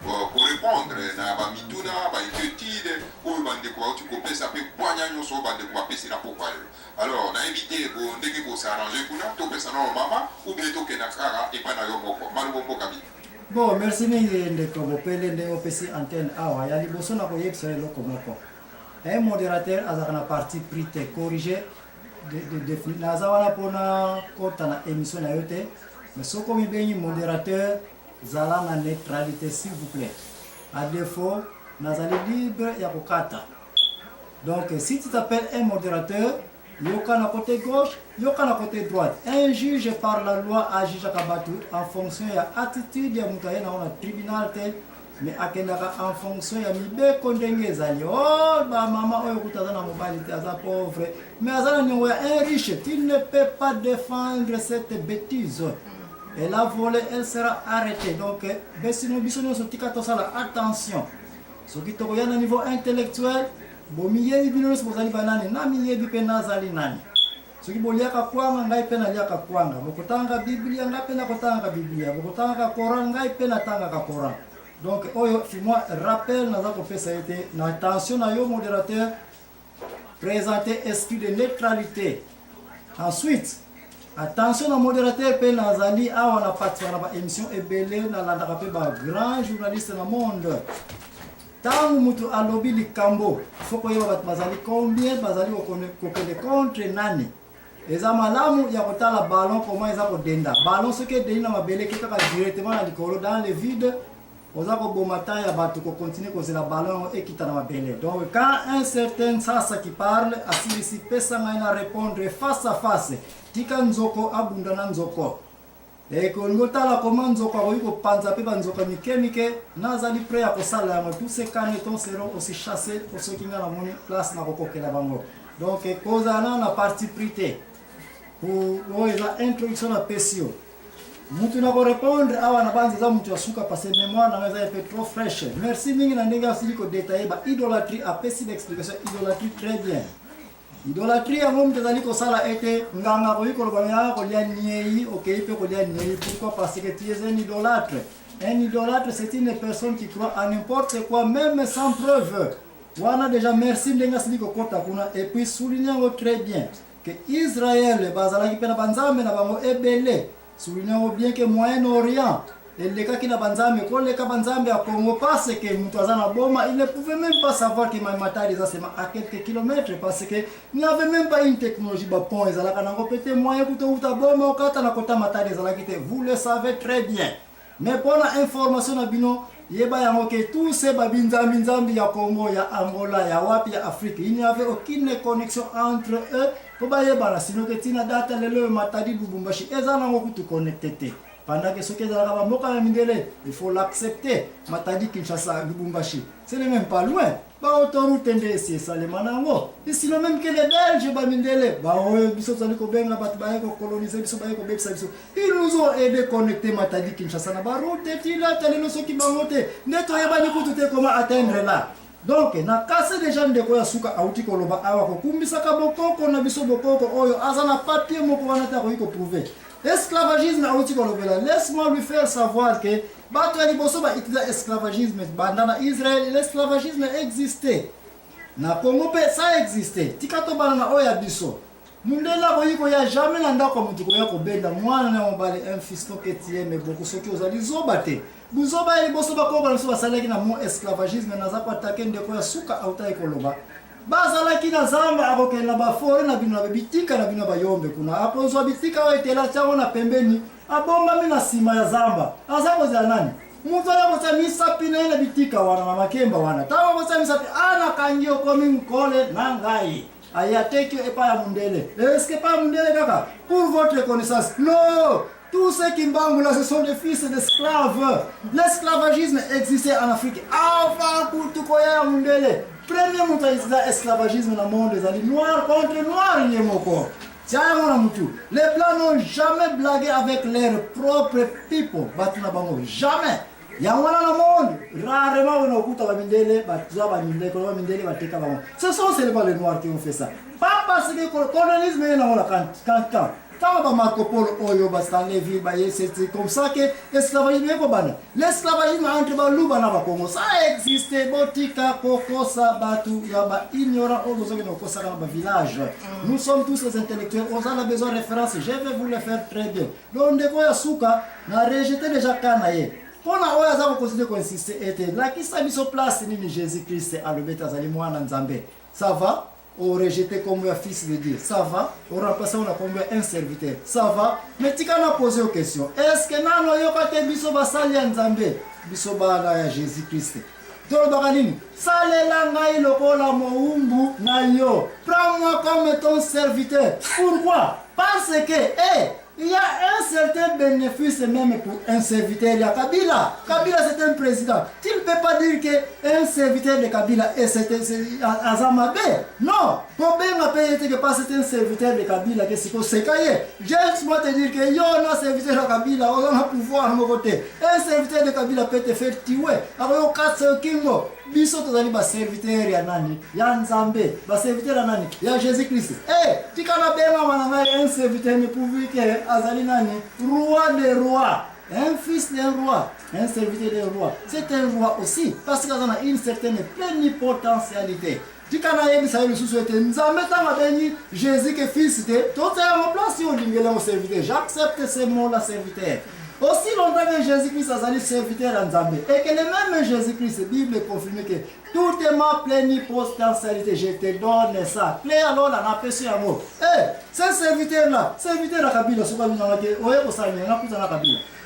donc pour répondre na ba mituna ba inquiétude ou bande quoi tu couper ça peut poigner nous so bande quoi c'est la pourquoi alors na éviter bon dès que vous s'arranger kuna to pesa no mama ou bien to kena kara et pas na yo moko malu bombo kabi. Bon, merci de comme pele de opesi antenne awa ya liboso na ko yebso eloko moko. Un modérateur azakana parti prite corriger de nazawana pona kota na émission na yote mais soko mi benyi modérateur zala na neutralité s'il vous plaît. À défaut, nazali libre ya kokata. Donc si tu t'appelles un modérateur, yoka na côté gauche, yoka na côté droite. Un juge par la loi agit en fonction ya attitude ya mutaye na tribunal te mais akendaka en fonction ya mibe kondenge zali. Oh ba mama oyo kutaza na mobali te aza pauvre mais azana ni un riche, tu ne peux pas défendre cette bêtise. Elle a volé, elle sera arrêtée. Donc, attention. Ce qui est au niveau intellectuel, ce qui est au donc, rappel, attention à modérateur, présenter esprit de neutralité. Ensuite, attention au modérateur pe nazali awa na parti na ba émission ebele na landaka pe ba grand journaliste na monde. Tangu mutu alobi likambo, foko yo bat bazali combien bazali kokende contre nani. Eza malamu ya kotala ballon comment eza ko denda. Ballon ce que denda mabele ke kaka directement na likolo dans le vide. Oza ko bomata ya batu ko continuer ko la ballon et kita na mabele. Donc quand un certain sasa qui parle, asili si pesa na répondre face à face. Tika nzoko abunda na nzoko. Eko ngotala koma nzoko ko panza pe banzoko mike nazali prêt à kosala ya tous ces canetons seront aussi chassés pour ceux qui ngana moni place na kokokela bango. Donc kozana na parti prité. Pour la introduction na pesio. Mutu na ko répondre awa na banza za mutu asuka parce mémoire na meza est trop fraîche. Merci mingi na ndenge asili ko détailler ba idolâtrie a pesi d'explication idolâtrie très bien. Idolâtrie ya mom tezali ko sala ete nganga ko yiko lobana ko lia niei okay pe ko lia niei pourquoi parce que tu es un idolâtre. Un idolâtre c'est une personne qui croit à n'importe quoi même sans preuve. Wana déjà merci ndenga sili ko kota kuna et puis soulignons très bien que Israël bazala ki pena banzambe na bango ebele. Soulignons bien que Moyen-Orient et les cas qui na banzambe ko les cas banzambe à Congo parce que mutu azana boma il ne pouvait même pas savoir que Maïmatari ça c'est à quelques kilomètres parce que il n'y avait même pas une technologie ba pont ezala kana ko pété moyen kuto uta boma okata na kota matari ezala kite vous le savez très bien mais pour la information na bino yeba yango que tous ces babinzambi ya Congo ya Angola ya wapi ya Afrique il n'y avait aucune connexion entre eux pour ba yeba sinon que tina data lelo matari Lubumbashi ezana ngo kutu connecté. Pendant que ce qui est dans la Moka Mindele, il faut l'accepter. Matadi Kinshasa, Lubumbashi, c'est même pas loin. Bah, autoroute NDC, ça les manango. Et sinon, même que les Belges, bah, Mindele, bah, ils nous ont aidé à connecter Matadi Kinshasa. Bah, route, il a tellement ceux qui vont monter. Nettoyer, bah, comment atteindre là. Donc, na kase des gens de quoi suka auti koloba awa ko kumbisa ka bokoko na biso bokoko oyo azana papier moko wana ta ko prouver. L'esclavagisme a outil kolobela. Laisse-moi lui faire savoir que bato ya liboso ba itida esclavagisme bandana Israël l'esclavagisme existait. Na Congo pe ça existait. Tikato banana oya biso. Mundela boyiko ya jamais na ndako mutu ko ya ko benda mwana na mobali un fiston que tie mais beaucoup soki ozali zobate. Buzoba ya liboso ba ko ba so basalaki na mo esclavagisme na za ko attaquer ndeko ya suka auta ekoloba. Bazala kina zamba akoke na bafore na bino na bitika na bino bayombe kuna akozwa bitika wa etela chango na pembeni abomba mina sima ya zamba azako za nani mutu ala kosa misapi na bitika wana na makemba wana tawa kosa misapi ana kangio komi mkole na ngai ayateki epa ya mundele est-ce que pas mundele kaka pour votre connaissance non. Tous ceux qui mbangou là, ce sont des fils d'esclaves. L'esclavagisme existait en Afrique avant pour tout koya mundele. Premier mot esclavagisme dans le monde des alliés noirs contre noirs. Les blancs n'ont jamais blagué avec leurs propres people. Jamais. Il y a un monde. Rarement on a écouté ce sont seulement les noirs qui ont fait ça. Pas parce que le colonisme est là quand. Tant que Marco Polo, Oyo, Stanley Ville, c'est comme ça que l'esclavagisme est comme l'esclavagisme entre Luba et Congo. Ça existe, Botika, Koko, Sabatu, Yaba, ignorant, village. Nous sommes tous les intellectuels, on a besoin de références, je vais vous le faire très bien. Donc, on a Souka, on a rejeté déjà Kanaye. Pour la oya za considérer qu'on insiste était là qui s'habille sur place ni Jésus-Christ à le bêta zali mwana nzambe. Ça va? On rejeter comme un fils de Dieu. Ça va? On remplacer on a comme un serviteur. Ça va? Mais tu as posé une question. Est-ce que nano yoka biso basali nzambe? Biso bala ya Jésus-Christ. Donc bakanini, salela ngai lokola moumbu na yo. Prends-moi comme ton serviteur. Pourquoi? Parce que il y a un certain bénéfice même pour un serviteur. Il y a Kabila. Kabila c'est un président. Tu ne peux pas dire qu'un serviteur de Kabila est Azamabe. Non. Pour bien m'appeler que pas c'est un serviteur de Kabila que c'est qu'on s'est caillé. Juste moi te dire que yo un serviteur de Kabila, on a pouvoir à mon côté. Un serviteur de Kabila peut te faire tuer. Alors yo 4 kingo. Biso tozali ba serviteur ya nani? Ya Nzambe. Ba serviteur ya nani? Ya Jésus-Christ. Tikana bema mananga un serviteur me prouve que azali nani? Roi des rois. Un fils d'un roi, un serviteur d'un roi. C'est un roi aussi parce qu'il a une certaine plénipotentialité. Tikana yebi sa le sous-souhaité. Nzambe tanga beni Jésus que fils de. Tout est en place si on dit que serviteur. J'accepte ce mot-là serviteur. Aussi longtemps que Jésus-Christ a été serviteur en Zambie et que le même Jésus-Christ, la Bible confirme que tout est ma plénipotentialité, je te donne ça. Clé alors la napesi à mot. Ce serviteur-là, serviteur à Kabila,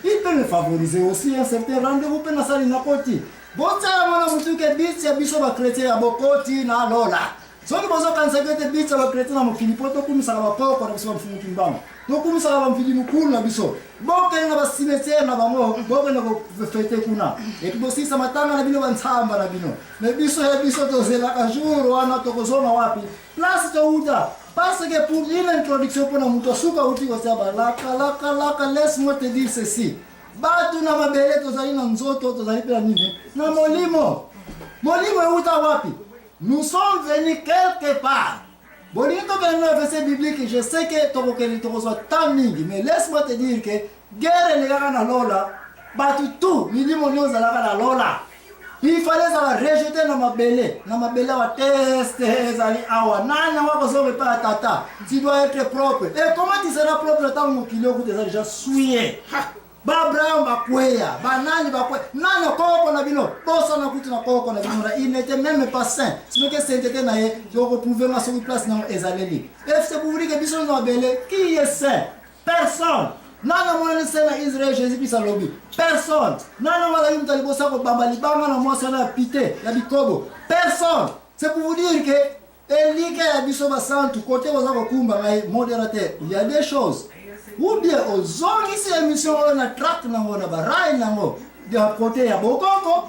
il peut me favoriser aussi un certain rendez-vous pour la salle Nakoti. Bon, ça m'a montré que Bitsia Bishop chrétien à Bokoti na Lola. Soki bozo kansagete bitsa ba chrétien na mokilipo to kumisa ba poko na biso mfumu kimbamo. To kumisa ba mfili mukulu na biso. Boke na ba cimetière na bango, boke na ko fete kuna. Et bosi sa matanga na bino ba ntsamba na bino. Me biso ya biso to zela ka jour wana to kozoma wapi. Place to uta. Parce que pour une introduction pour na muto suka uti ko saba laka laisse-moi te dire ceci. Batu na mabele to zali na nzoto to zali pela nini? Na molimo. Molimo uta wapi? Nous sommes venus quelque part. Bon, il y a un verset biblique, je sais que tu reçois tant mingi, mais laisse-moi te dire que guerre les gars dans l'ola, battu tout, midi mon dans la lola. Il fallait ça rejeter dans ma belle va tester zali awa nana wako sobe pas tata. Tu dois être propre. Et comment tu seras propre tant mon kilo que tu as déjà souillé? Babra bakweya, banani bakwe. Nana koko na bino, bosa na kutu na koko na bino. Il n'était même pas saint. Sinon que sainteté na ye, tu retrouver ma sur place na ezaleli. Et c'est pour vous dire que biso na belé, qui est saint? Personne. Nana mwana saint na Israël Jésus-Christ a lobby. Personne. Nana mwana yimta libosa ko bambali banga na mwasa na pité, ya bikobo. Personne. C'est pour vous dire que Elika ya biso ba santu côté oza ko kumba ngai modérateur. Il y a des choses. Ou bien aux zones ici émission on a track nango na barai nango de côté ya bokoko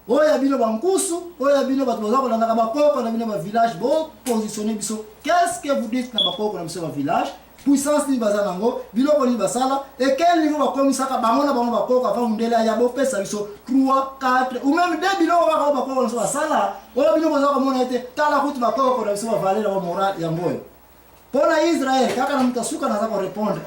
oya bino bankusu oya bino batoza ko na bakoko na bino ba village bo positionner biso qu'est-ce que vous dites na bakoko na biso ba village puissance ni bazana nango biloko ni basala et quel niveau ba komisaka bango na bango bakoko afa mundela ya bo pesa biso 3 4 ou même des biloko ba bakoko na biso basala oya bino bazaka ko mona ete tala kutu bakoko na biso ba valeur ba moral ya moyo. Pour Israël, quand on a répondre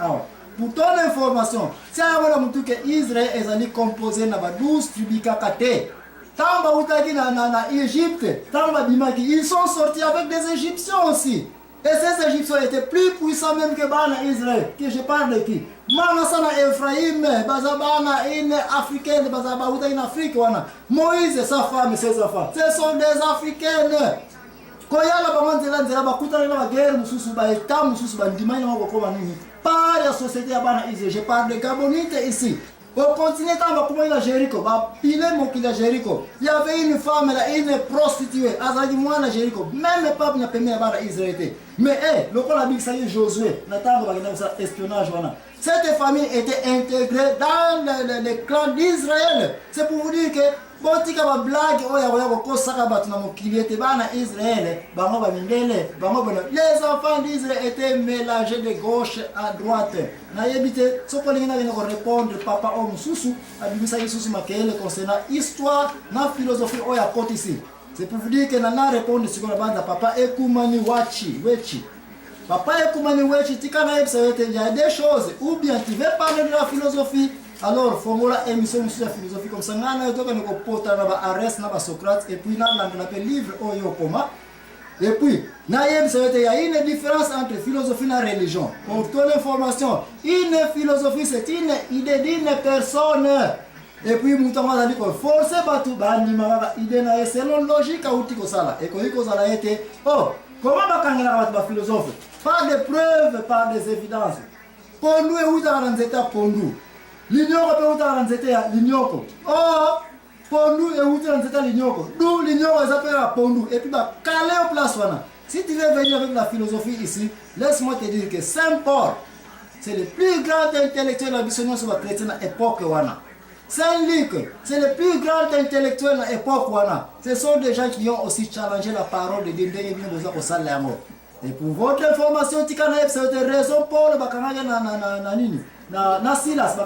pour ton information, c'est que Israël est composé de 12 tribus kakate. Tamba utaki na Égypte, Tamba bimaki, ils sont sortis avec des Égyptiens aussi. Et ces Égyptiens étaient plus puissants même que Bana Israël. Que je parle de qui? Manasana Ephraïm, Bazabana une africaine, Bazabauta in Afrique. Moïse et sa femme et ses enfants. Ce sont des Africaines. Koyala bamanzela nzela bakutana na guerre mususu ba état mususu ba ndimani wako koma nini par la société ya bana Israël. Je parle de Gabonite ici. Au continent ba kuma ila Jéricho ba pile mokila Jéricho. Il y avait une femme là, une prostituée azali mwana Jéricho. Même pas bien permis bana Israël. Mais le qu'on a dit ça Josué, na tango ba kina ça espionnage wana. Cette famille était intégrée dans le clan d'Israël. C'est pour vous dire que botika ba blague oya ko kosaka batu na mokili te bana Israël bango ba mindele bango bona les enfants d'Israël étaient mélangés de gauche à droite na yebite soko lingina ko répondre papa o mususu abimisa Yesu makele concernant histoire na philosophie oya côté ici. C'est pour vous dire que nana répondre sur la bande papa ekumani wechi Papa et Koumani Wechi, Tikana Epsa, il y a des choses. Ou bien tu veux parler de la philosophie. Alors, formola émission sur la philosophie comme ça. Nana yo toka niko pota na ba Arès na ba Socrate et puis na l'appelle livre Oyo Koma. Et puis, il y a une différence entre philosophie et religion. Pour toute l'information, une philosophie c'est une idée d'une personne. Et puis, Moutama a dit que forcer Batou, idée selon logique à outil Kosala. Et que Kosala était, oh, comment va la philosophe? Pas de preuves, pas des évidences. Pour nous, et où dans pour nous. L'ignore peut dans l'ignore. Oh, pour nous, et où dans l'ignore. Nous, l'ignore, ils appellent pour nous. Et puis, caler au place. Si tu veux venir avec la philosophie ici, laisse-moi te dire que Saint-Paul, c'est le plus grand intellectuel de la mission sur la chrétienne époque. Saint-Luc, c'est le plus grand intellectuel de l'époque. Ce sont des gens qui ont aussi challengé la parole de Dieu. Et pour votre information, c'est une raison pour le Silas.